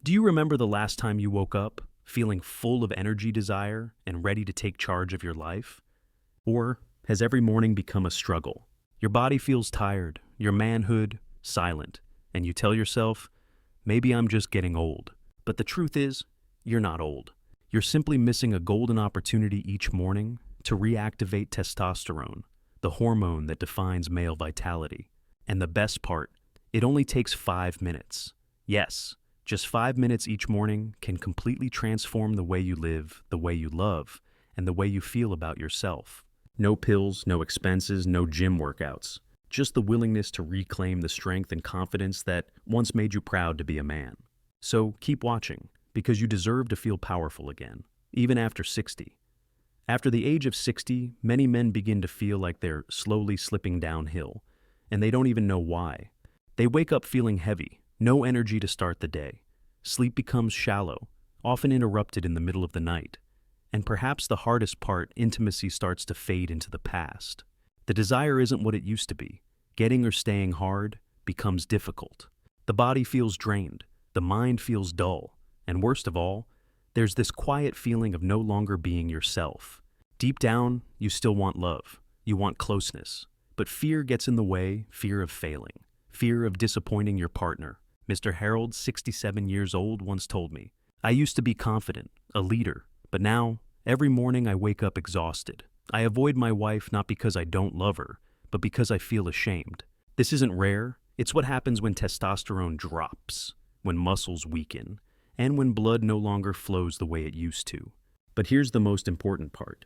Do you remember the last time you woke up, feeling full of energy, desire, and ready to take charge of your life? Or has every morning become a struggle? Your body feels tired, your manhood silent, and you tell yourself, maybe I'm just getting old. But the truth is, you're not old. You're simply missing a golden opportunity each morning to reactivate testosterone, the hormone that defines male vitality. And the best part, it only takes 5 minutes. Yes, just 5 minutes each morning can completely transform the way you live, the way you love, and the way you feel about yourself. No pills, no expenses, no gym workouts. Just the willingness to reclaim the strength and confidence that once made you proud to be a man. So keep watching, because you deserve to feel powerful again, even after 60. After the age of 60, many men begin to feel like they're slowly slipping downhill, and they don't even know why. They wake up feeling heavy, no energy to start the day. Sleep becomes shallow, often interrupted in the middle of the night. And perhaps the hardest part, intimacy starts to fade into the past. The desire isn't what it used to be. Getting or staying hard becomes difficult. The body feels drained, the mind feels dull, and worst of all, there's this quiet feeling of no longer being yourself. Deep down, you still want love, you want closeness, but fear gets in the way, fear of failing, fear of disappointing your partner. Mr. Harold, 67 years old, once told me, I used to be confident, a leader, but now, every morning I wake up exhausted. I avoid my wife not because I don't love her, but because I feel ashamed. This isn't rare. It's what happens when testosterone drops, when muscles weaken, and when blood no longer flows the way it used to. But here's the most important part.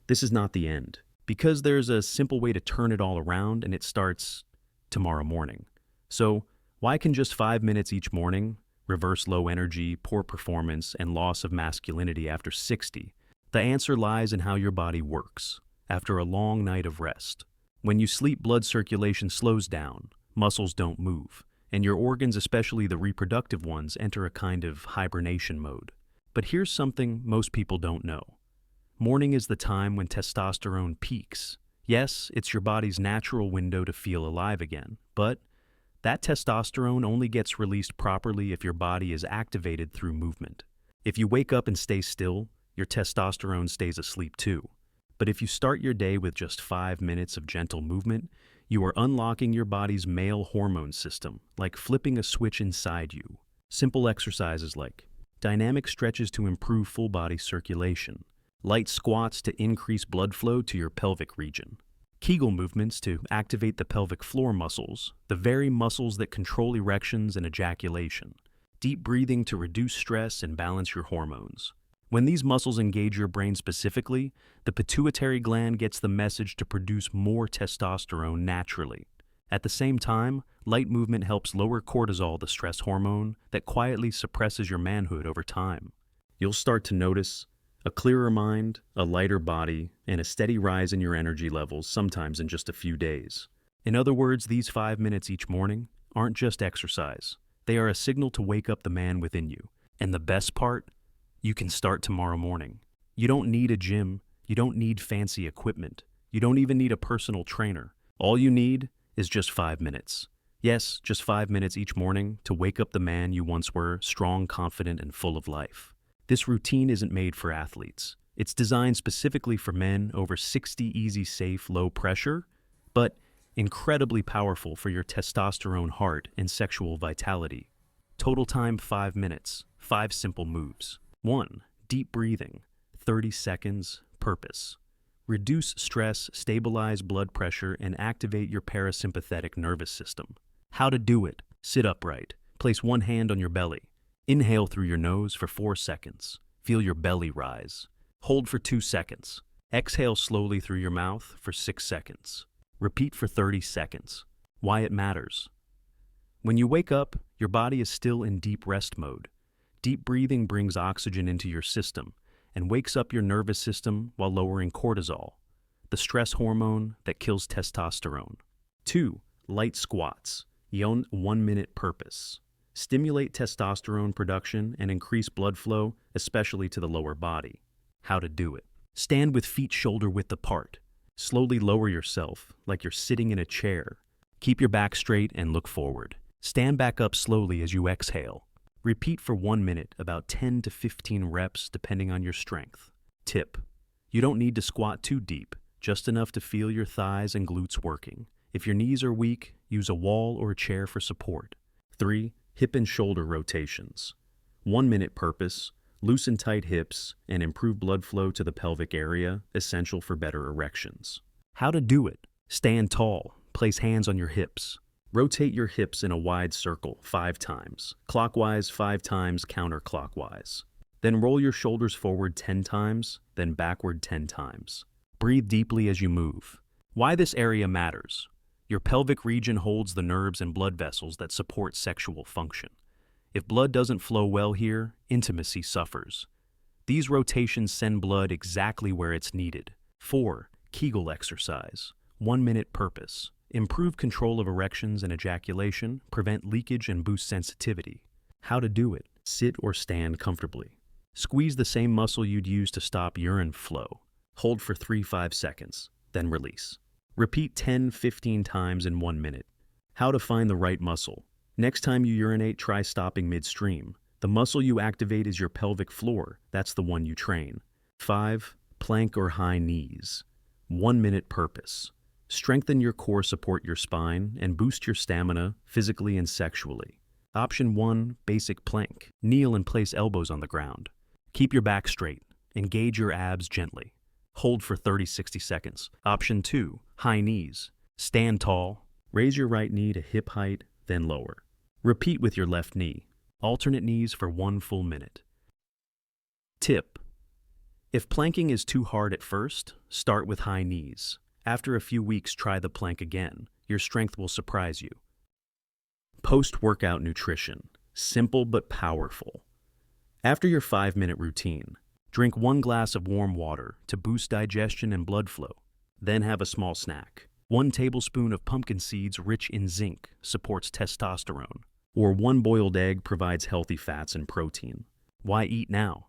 This is not the end, because there's a simple way to turn it all around, and it starts tomorrow morning. So, why can just 5 minutes each morning reverse low energy, poor performance, and loss of masculinity after 60? The answer lies in how your body works after a long night of rest. When you sleep, blood circulation slows down, muscles don't move, and your organs, especially the reproductive ones, enter a kind of hibernation mode. But here's something most people don't know. Morning is the time when testosterone peaks. Yes, it's your body's natural window to feel alive again, but that testosterone only gets released properly if your body is activated through movement. If you wake up and stay still, your testosterone stays asleep too. But if you start your day with just 5 minutes of gentle movement, you are unlocking your body's male hormone system, like flipping a switch inside you. Simple exercises like dynamic stretches to improve full body circulation, light squats to increase blood flow to your pelvic region, Kegel movements to activate the pelvic floor muscles, the very muscles that control erections and ejaculation, deep breathing to reduce stress and balance your hormones. When these muscles engage your brain specifically, the pituitary gland gets the message to produce more testosterone naturally. At the same time, light movement helps lower cortisol, the stress hormone that quietly suppresses your manhood over time. You'll start to notice a clearer mind, a lighter body, and a steady rise in your energy levels, sometimes in just a few days. In other words, these 5 minutes each morning aren't just exercise. They are a signal to wake up the man within you. And the best part? You can start tomorrow morning. You don't need a gym. You don't need fancy equipment. You don't even need a personal trainer. All you need is just 5 minutes. Yes, just 5 minutes each morning to wake up the man you once were, strong, confident, and full of life. This routine isn't made for athletes. It's designed specifically for men over 60, easy, safe, low pressure, but incredibly powerful for your testosterone, heart, and sexual vitality. Total time 5 minutes, 5 simple moves. 1. Deep breathing, 30 seconds, purpose. Reduce stress, stabilize blood pressure, and activate your parasympathetic nervous system. How to do it? Sit upright. Place one hand on your belly. Inhale through your nose for 4 seconds. Feel your belly rise. Hold for 2 seconds. Exhale slowly through your mouth for 6 seconds. Repeat for 30 seconds. Why it matters. When you wake up, your body is still in deep rest mode. Deep breathing brings oxygen into your system and wakes up your nervous system while lowering cortisol, the stress hormone that kills testosterone. 2. Light squats. 1 minute purpose. Stimulate testosterone production and increase blood flow, especially to the lower body. How to do it. Stand with feet shoulder width apart. Slowly lower yourself like you're sitting in a chair. Keep your back straight and look forward. Stand back up slowly as you exhale. Repeat for 1 minute, about 10 to 15 reps depending on your strength. Tip: you don't need to squat too deep, just enough to feel your thighs and glutes working. If your knees are weak, use a wall or a chair for support. 3. Hip and shoulder rotations. 1 minute purpose: loosen tight hips and improve blood flow to the pelvic area, essential for better erections. How to do it: stand tall, place hands on your hips. Rotate your hips in a wide circle 5 times, clockwise 5 times, counterclockwise. Then roll your shoulders forward 10 times, then backward 10 times. Breathe deeply as you move. Why this area matters: your pelvic region holds the nerves and blood vessels that support sexual function. If blood doesn't flow well here, intimacy suffers. These rotations send blood exactly where it's needed. 4. Kegel exercise. 1 minute purpose: improve control of erections and ejaculation, prevent leakage, and boost sensitivity. How to do it: sit or stand comfortably. Squeeze the same muscle you'd use to stop urine flow. Hold for 3-5 seconds, then release. Repeat 10-15 times in 1 minute. How to find the right muscle: next time you urinate, try stopping midstream. The muscle you activate is your pelvic floor. That's the one you train. 5. Plank or high knees. 1 minute purpose: strengthen your core, support your spine, and boost your stamina physically and sexually. Option 1, basic plank. Kneel and place elbows on the ground. Keep your back straight. Engage your abs gently. Hold for 30-60 seconds. Option 2, high knees. Stand tall. Raise your right knee to hip height, then lower. Repeat with your left knee. Alternate knees for 1 full minute. Tip: if planking is too hard at first, start with high knees. After a few weeks, try the plank again. Your strength will surprise you. Post-workout nutrition. Simple but powerful. After your 5-minute routine, drink 1 glass of warm water to boost digestion and blood flow. Then have a small snack. 1 tablespoon of pumpkin seeds rich in zinc supports testosterone. Or 1 boiled egg provides healthy fats and protein. Why eat now?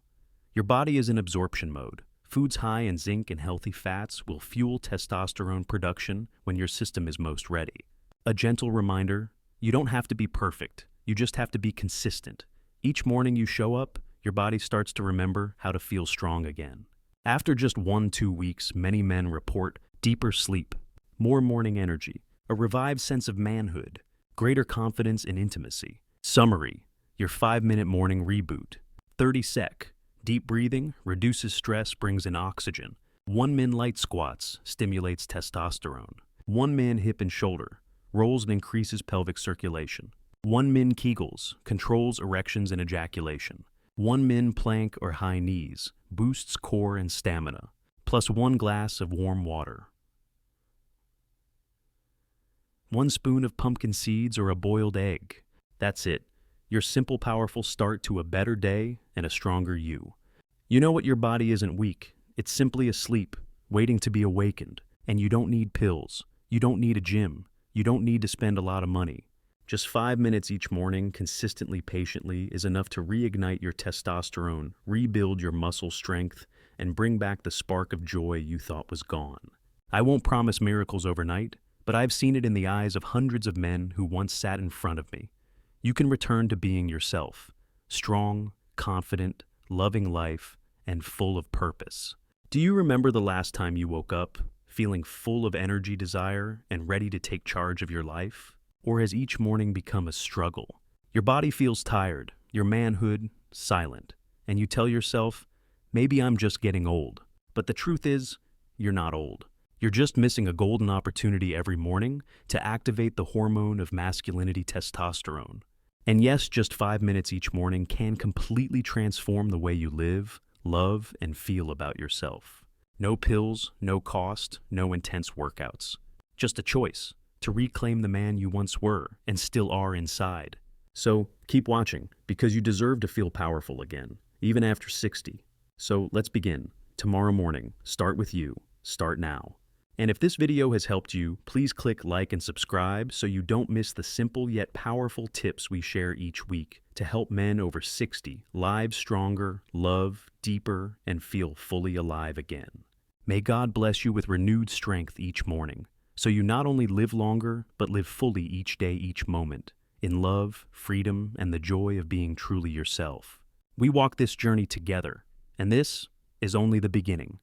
Your body is in absorption mode. Foods high in zinc and healthy fats will fuel testosterone production when your system is most ready. A gentle reminder: you don't have to be perfect, you just have to be consistent. Each morning you show up, your body starts to remember how to feel strong again. After just 1-2 weeks, many men report deeper sleep, more morning energy, a revived sense of manhood, greater confidence in intimacy. Summary: your 5-minute morning reboot. 30 sec. Deep breathing reduces stress, brings in oxygen. 1 min light squats stimulates testosterone. 1 min hip and shoulder rolls and increases pelvic circulation. 1 min Kegels controls erections and ejaculation. 1 min plank or high knees boosts core and stamina, plus 1 glass of warm water. 1 spoon of pumpkin seeds or a boiled egg. That's it. Your simple, powerful start to a better day and a stronger you. You know what? Your body isn't weak. It's simply asleep, waiting to be awakened. And you don't need pills. You don't need a gym. You don't need to spend a lot of money. Just 5 minutes each morning, consistently, patiently, is enough to reignite your testosterone, rebuild your muscle strength, and bring back the spark of joy you thought was gone. I won't promise miracles overnight, but I've seen it in the eyes of hundreds of men who once sat in front of me. You can return to being yourself, strong, confident, loving life, and full of purpose. Do you remember the last time you woke up, feeling full of energy, desire, and ready to take charge of your life? Or has each morning become a struggle? Your body feels tired, your manhood silent, and you tell yourself, maybe I'm just getting old. But the truth is, you're not old. You're just missing a golden opportunity every morning to activate the hormone of masculinity, testosterone. And yes, just 5 minutes each morning can completely transform the way you live, love, and feel about yourself. No pills, no cost, no intense workouts. Just a choice to reclaim the man you once were and still are inside. So keep watching, because you deserve to feel powerful again, even after 60. So let's begin. Tomorrow morning, start with you. Start now. And if this video has helped you, please click like and subscribe so you don't miss the simple yet powerful tips we share each week to help men over 60 live stronger, love deeper, and feel fully alive again. May God bless you with renewed strength each morning, so you not only live longer, but live fully each day, each moment. in love, freedom, and the joy of being truly yourself. We walk this journey together, and this is only the beginning.